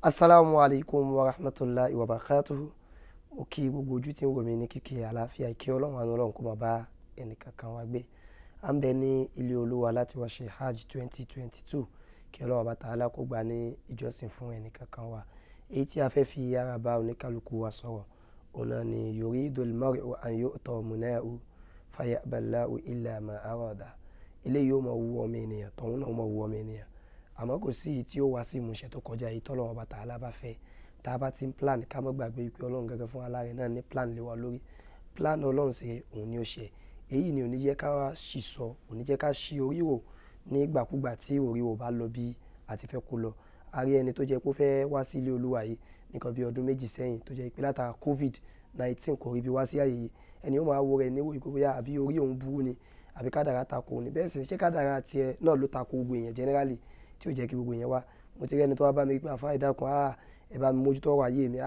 Assalamu alaikum wa rahmatullahi wa barakatuhu. Mo kí gbogbo ojú tí ń wò mí ní kíkí àlàáfíà ìkẹ́ Ọlọ́run àánú Ọlọ́run kó máa bá ẹnìkankan wa gbé. À ń bẹ ní ilé Olúwa láti wá ṣe Hajj 2022 kí Ọlọ́run Ọba Ta'ala kó gbà ní ìjọsìn fún ẹnìkankan wa. Èyí tí a fẹ́ fi ara bá oníkálukú wa sọ̀rọ̀ ọ̀nà ni yuridul mar'u an yu'ta munahu faya'ba Allahu illa ma arada. Ilé yóò máa wù ọmọ ènìyàn, tọ̀hún náà máa wù ọmọ ènìyàn. Àmọ́ kò sí èyí tí ó wá sí ìmúṣẹ tó kọjá èyí tí Ọlọ́run Ọba Ta'ala bá fẹ́. Tá a bá ti ń plan ká má gbàgbé pé Ọlọ́run gẹ́gẹ́ fún aláàrẹ náà ní plan lé wa lórí. Plan Ọlọ́run sì òun ni ó ṣe. Èyí ni ò ní jẹ́ ká ṣì sọ, ò ní jẹ́ ká ṣí orí wò ní ìgbàkúgbà tí orí wò bá lọ bí a ti fẹ́ kó lọ. A rí ẹni tó jẹ́ pé ó fẹ́ wá sí ilé Olúwa yìí nìkan bí ọdún méjì sẹ́yìn tó jẹ́ pé látara COVID-19 kò rí bí wá sí àyè yìí. Ẹni ó máa wo rẹ̀ níwò ìpé bóyá àbí orí òun burú ni àbí kádàrá tako ni. Bẹ́ẹ̀ sì ṣé kádàrá tiẹ̀ náà ló tako gbogbo èèyàn generally tí ó jẹ́ kí gbogbo èèyàn wá. Mo ti rí ẹni tó wá bá mi pé àfáà ìdákun ẹ bá mi mójútó ọ̀rọ̀ ayé mi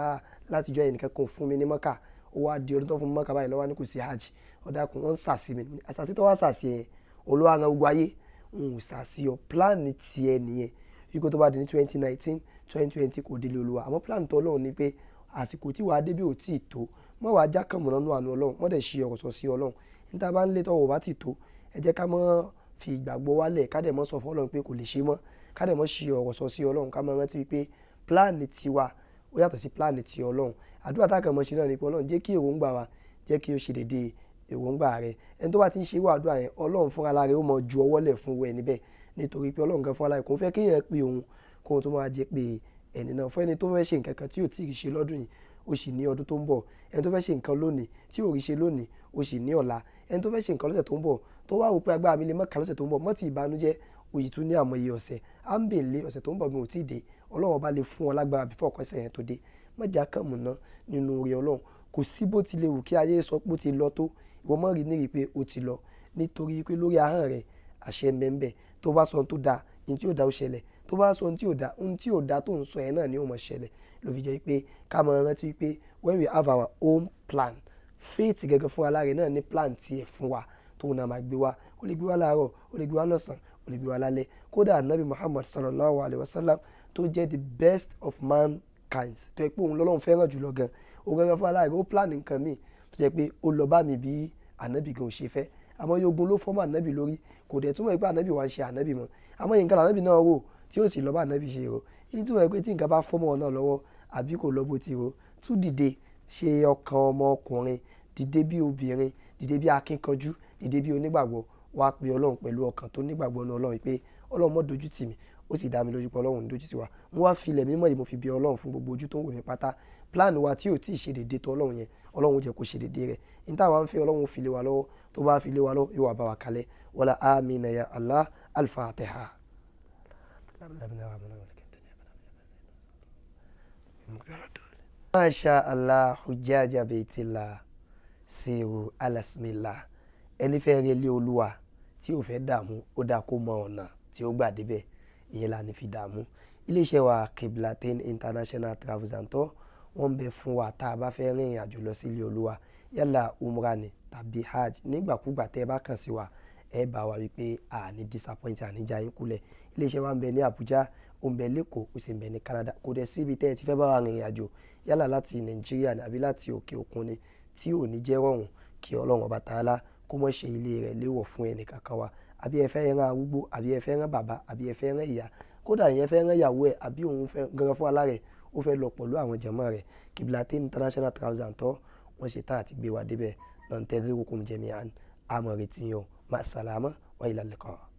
láti jọ ẹnìkan kan fún mi ní Mọ́kà ó wá di ọdún tó fún mi Mọ́kà báyìí lọ́wọ́ ní kò sí Hajj ọ̀dàkùn wọ́n ń sàsí mi àsàsí tó wá sàsí ẹ̀ olówó àwọn gbogbo ayé ń sàsí ọ plan tiẹ̀ nìyẹn wípé tó bá di ní 2019 2020 kò délé Olúwa àmọ́ plan tó Ọlọ́run ni pé àsìkò tí wàá débí ò tí ì tó mọ́ wàá já kàn mọ́nà àánú Ọlọ́run mọ́ dẹ̀ ṣe ọ̀rọ̀ sọ sí Ọlọ́run níta bá ń lé tọ́wọ́ bá ti tó ẹ jẹ́ ká mọ́ fi ìgbàgbọ́ wálẹ̀ ká dẹ̀ mọ́ sọ fún Ọlọ́run pé kò lè ṣe mọ́ ká dẹ̀ mọ́ ṣe ọ̀rọ̀ sọ sí Ọlọ́run ká mọ́ rántí wípé plan tiwa ó yàtọ̀ sí plan ti Ọlọ́run. Àdúrà tá a kàn mọ́ ṣe náà ni pé Ọlọ́run jẹ́ kí èròǹgbà wa jẹ́ kí ó ṣe dédé èròǹgbà rẹ̀. Ẹni tó bá ti ń ṣe irú àdúrà yẹn Ọlọ́run fúnra lára rẹ̀ ó mọ ju ọwọ́ lẹ̀ fún wẹ̀ níbẹ̀ nítorí pé Ọlọ́run gan fúnra lára rẹ̀ kò ń fẹ́ kéèyàn pé òun kó ohun tó máa jẹ́ pé ẹni náà fún ẹni tó fẹ́ ṣe nǹkan kan tí ò tí ì ṣe lọ́dún yìí ó sì ní ọdún tó ń bọ̀. Ẹni tó fẹ́ ṣe nǹkan lónìí tí ò rí ṣe lónìí ó sì ní ọ̀la. Ẹni tó fẹ́ ṣe nǹkan lọ́sẹ̀ tó ń bọ̀ tó wá wò pé agbára mi lè má kà lọ́sẹ̀ tó ń bọ̀ mọ́ ti ìbànújẹ́ òyì tún ní àmọye ọ̀sẹ̀ à ń bèèlè ọ̀sẹ̀ tó ń bọ̀ gan ò tí ì dé Ọlọ́run ọba lè fún ọ lágbára bífọ̀ ọkọ̀ ẹsẹ̀ yẹn tó dé mọ́jà kàn mú ná nínú orí Ọlọ́run. Kò sí bó ti lè wù kí ayé sọ pé ó ti lọ tó ìwọ mọ́ rí nírí pé ó ti lọ nítorí pé lórí ahọ́n rẹ̀ àṣẹ mẹ́ńbẹ̀ tó bá sọ ohun tó dáa ohun tí ò dáa ó ṣẹlẹ̀ tó bá sọ ohun tí ò dáa tó ń sọ yẹn náà ni ó mọ̀ ṣẹlẹ̀ ló fi jẹ́ pé ká mọ̀ rántí pé when we have our own plan faith gẹ́gẹ́ fún aláàrẹ náà ní plan tiẹ̀ fún wa tóun náà máa gbé wa ó lè gbé wa láàárọ̀ ó lè gbé wa lọ́sàn ó lè gbé wa lálẹ́ kódà Nabi Muhammad sallallahu alayhi wa sallam tó jẹ́ the best of mankind tó yẹ pé òun lọ́lọ́run fẹ́ràn jùlọ gan òun gẹ́gẹ́ fún aláàrẹ ó plan nǹkan míì tó jẹ́ pé ó lọ bá mi bí ànábì gan ò ṣe fẹ́ àmọ́ yogun ló fọ́mọ́ ànábì lórí kò dẹ̀ túmọ̀ pé ànábì wa ń ṣe ànábì mọ́ àmọ́ yìí nǹkan ànábì náà rò tí ó sì lọ bá ànábì ṣe rò yìí túmọ̀ pé tí nǹkan bá fọ́mọ́ náà lọ́wọ́ àbí kò lọ bó ti rò tún dìde ṣe ọkàn ọmọkùnrin dìde bí obìnrin dìde bí akínkanjú dìde bí onígbàgbọ́ wá pe Ọlọ́run pẹ̀lú ọkàn tó nígbàgbọ́ ní Ọlọ́run pé Ọlọ́run mọ́ dojú tì mí ó sì dá mi lójú pé Ọlọ́run ń dojú tì wá mo wá filẹ̀ mímọ́ yìí mo fi bí Ọlọ́run fún gbogbo ojú tó ń wò mí pátá plan wa tí ò tí ì ṣe dédé tó Ọlọ́run yẹn Ọlọ́run jẹ́ kó ṣe dédé rẹ̀ ní táwa ń fẹ́ Ọlọ́run fi lé wa lọ́wọ́ tó bá fi lé wa lọ́wọ́ yóò wá bá wa kalẹ̀ wala amina ya Allah al-Fatiha. Masha Allah hujjaja baitillah siru alasmillah ẹni fẹ́ rí ilé Olúwa tí ò fẹ́ dààmú ó dá kó mọ ọ̀nà tí ó gbà débẹ̀ ìyẹn là ní fi dààmú. Iléeṣẹ́ wa Qiblatayn International Travels and Tour wọ́n bẹ fún wa tá a bá fẹ́ rìn ìrìnàjò lọ sí ilé Olúwa yálà Umrah ni tàbí Hajj nígbàkúgbà tẹ́ ẹ bá kàn sí wa ẹ bá wa wípé a ní disappoint àníjà yín kulẹ̀. Iléeṣẹ́ wa ń bẹ ní Abuja ó ń bẹ lẹ́kọ̀ọ́ ó sì ń bẹ ní Canada kò dẹ̀ síbi tẹ́ ẹ ti fẹ́ bá wa rìn ìrìnàjò yálà láti Nàìjíríà àbí láti òkè òkun ni tí ò ní jẹ́ rọrùn kí Ọlọ́run Ọba Ta'ala kó mọ̀ ṣe ilé rẹ̀ léwọ̀ fún ẹnì kankan wa àbí ẹ fẹ́ rán arúgbó àbí ẹ fẹ́ rán bàbá àbí ẹ fẹ́ rán ìyá kódà ìyẹn fẹ́ rán ìyàwó ẹ̀ àbí òun fẹ́ gangan fún alárẹ̀ ó fẹ́ lọ pẹ̀lú àwọn jàmáà rẹ̀ Qiblatayn International Travels and Tour wọ́n ṣe tán àti gbé wa débẹ̀ lọ́ntẹ́dẹ́rùkùn jẹ̀míàn àmọ̀ retí yàn má sàlámà wa ilal liqa.